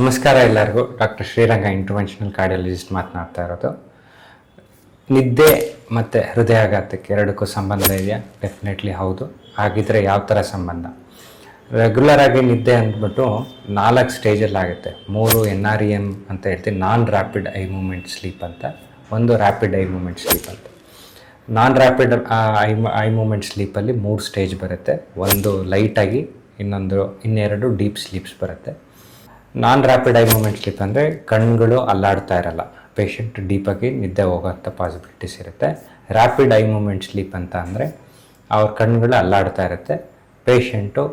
ನಮಸ್ಕಾರ ಎಲ್ಲರಿಗೂ. Doctor Sriranga interventional cardiologist ಮಾತನಾಡ್ತಾ ಇರೋದು. ನಿದ್ದೆ ಮತ್ತು ಹೃದಯಾಘಾತಕ್ಕೆ ಎರಡಕ್ಕೂ ಸಂಬಂಧ ಇದೆಯಾ? ಡೆಫಿನೆಟ್ಲಿ ಹೌದು. ಹಾಗಿದ್ರೆ ಯಾವ ಥರ ಸಂಬಂಧ? ರೆಗ್ಯುಲರ್ ಆಗಿ ನಿದ್ದೆ ಅಂದ್ಬಿಟ್ಟು 4 ಸ್ಟೇಜಲ್ಲಿ ಆಗುತ್ತೆ. 3 NREM ಅಂತ ಹೇಳ್ತೀವಿ, ನಾನ್ ರ್ಯಾಪಿಡ್ ಐ ಮೂಮೆಂಟ್ ಸ್ಲೀಪ್ ಅಂತ, ಒಂದು ರ್ಯಾಪಿಡ್ ಐ ಮೂಮೆಂಟ್ ಸ್ಲೀಪ್ ಅಂತ. ನಾನ್ ರ್ಯಾಪಿಡ್ ಐ ಮೂಮೆಂಟ್ ಸ್ಲೀಪಲ್ಲಿ 3 ಸ್ಟೇಜ್ ಬರುತ್ತೆ. ಒಂದು ಲೈಟಾಗಿ, ಇನ್ನೆರಡು ಡೀಪ್ ಸ್ಲೀಪ್ಸ್ ಬರುತ್ತೆ. ನಾನ್ ರ್ಯಾಪಿಡ್ ಐ ಮೂಮೆಂಟ್ ಸ್ಲೀಪ್ ಅಂದರೆ ಕಣ್ಗಳು ಅಲ್ಲಾಡ್ತಾ ಇರಲ್ಲ, ಪೇಷಂಟ್ ಡೀಪಾಗಿ ನಿದ್ದೆ ಹೋಗೋಂಥ ಪಾಸಿಬಿಲಿಟೀಸ್ ಇರುತ್ತೆ. ರ್ಯಾಪಿಡ್ ಐ ಮೂಮೆಂಟ್ ಸ್ಲೀಪ್ ಅಂತ ಅಂದರೆ ಅವ್ರ ಕಣ್ಗಳು ಅಲ್ಲಾಡ್ತಾ ಇರುತ್ತೆ, ಪೇಷಂಟು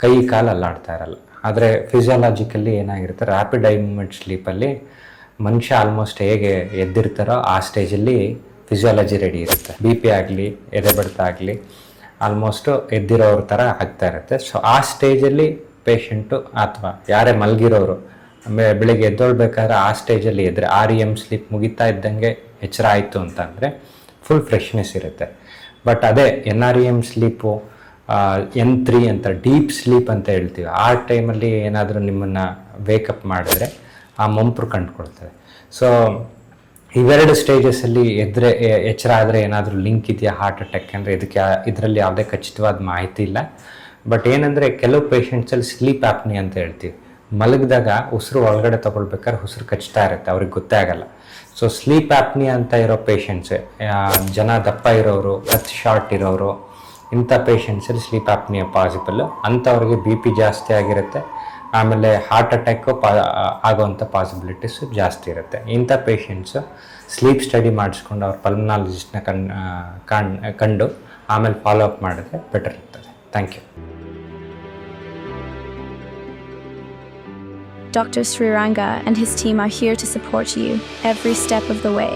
ಕೈ ಕಾಲು ಅಲ್ಲಾಡ್ತಾ ಇರಲ್ಲ. ಆದರೆ ಫಿಸಿಯಾಲಜಿಕಲ್ಲಿ ಏನಾಗಿರುತ್ತೆ, ರ್ಯಾಪಿಡ್ ಐ ಮೂಮೆಂಟ್ ಸ್ಲೀಪಲ್ಲಿ ಮನುಷ್ಯ ಆಲ್ಮೋಸ್ಟ್ ಹೇಗೆ ಎದ್ದಿರ್ತಾರೋ ಆ ಸ್ಟೇಜಲ್ಲಿ ಫಿಸಿಯಾಲಜಿ ರೆಡಿ ಇರುತ್ತೆ. BP ಆಗಲಿ, ಎದೆ ಬಡಿತ ಆಗಲಿ ಆಲ್ಮೋಸ್ಟು ಎದ್ದಿರೋರ ಥರ ಆಗ್ತಾ ಇರುತ್ತೆ. ಸೊ ಆ ಸ್ಟೇಜಲ್ಲಿ ಪೇಷಂಟು ಅಥವಾ ಯಾರೇ ಮಲಗಿರೋರು ಬೆಳಿಗ್ಗೆ ಎದ್ದೊಳ್ಬೇಕಾದ್ರೆ ಆ ಸ್ಟೇಜಲ್ಲಿ ಎದ್ರೆ REM ಸ್ಲೀಪ್ ಮುಗಿತಾ ಇದ್ದಂಗೆ ಎಚ್ಚರ ಆಯಿತು ಅಂತಂದರೆ ಫುಲ್ ಫ್ರೆಶ್ನೆಸ್ ಇರುತ್ತೆ. ಬಟ್ ಅದೇ NREM ಸ್ಲೀಪು, N3 ಅಂತ ಡೀಪ್ ಸ್ಲೀಪ್ ಅಂತ ಹೇಳ್ತೀವಿ, ಆ ಟೈಮಲ್ಲಿ ಏನಾದರೂ ನಿಮ್ಮನ್ನು ವೇಕಪ್ ಮಾಡಿದ್ರೆ ಆ ಮಂಪ್ರು ಕಂಡುಕೊಳ್ತದೆ. ಸೊ ಇವೆರಡು ಸ್ಟೇಜಸಲ್ಲಿ ಎಚ್ಚರ ಆದರೆ ಏನಾದರೂ ಲಿಂಕ್ ಇದೆಯಾ ಹಾರ್ಟ್ ಅಟ್ಯಾಕ್ ಅಂದರೆ ಇದರಲ್ಲಿ ಯಾವುದೇ ಖಚಿತವಾದ ಮಾಹಿತಿ ಇಲ್ಲ. ಬಟ್ ಏನಂದರೆ ಕೆಲವು ಪೇಷಂಟ್ಸಲ್ಲಿ ಸ್ಲೀಪ್ ಆ್ಯಪ್ನಿ ಅಂತ ಹೇಳ್ತೀವಿ, ಮಲಗಿದಾಗ ಉಸಿರು ಒಳಗಡೆ ತೊಗೊಳ್ಬೇಕಾದ್ರೆ ಉಸಿರು ಕಚ್ತಾ ಇರುತ್ತೆ, ಅವ್ರಿಗೆ ಗೊತ್ತೇ ಆಗಲ್ಲ. ಸೊ ಸ್ಲೀಪ್ ಆ್ಯಪ್ನಿ ಅಂತ ಇರೋ ಪೇಷಂಟ್ಸೇ, ಜನ ದಪ್ಪ ಇರೋರು, ಶಾರ್ಟ್ ಇರೋರು, ಇಂಥ ಪೇಷಂಟ್ಸಲ್ಲಿ ಸ್ಲೀಪ್ ಆ್ಯಪ್ನಿಯ ಪಾಸಿಬಲ್ಲು. ಅಂಥವ್ರಿಗೆ BP ಜಾಸ್ತಿ ಆಗಿರುತ್ತೆ, ಆಮೇಲೆ ಹಾರ್ಟ್ ಅಟ್ಯಾಕು ಆಗೋವಂಥ ಪಾಸಿಬಿಲಿಟೀಸು ಜಾಸ್ತಿ ಇರುತ್ತೆ. ಇಂಥ ಪೇಷಂಟ್ಸು ಸ್ಲೀಪ್ ಸ್ಟಡಿ ಮಾಡಿಸ್ಕೊಂಡು ಅವ್ರ ಪಲ್ಮನಾಲಜಿಸ್ಟ್ನ ಕಂಡು ಆಮೇಲೆ ಫಾಲೋ ಅಪ್ ಮಾಡಿದ್ರೆ ಬೆಟರ್ ಇರ್ತದೆ. Thank you. Dr. Sriranga and his team are here to support you every step of the way.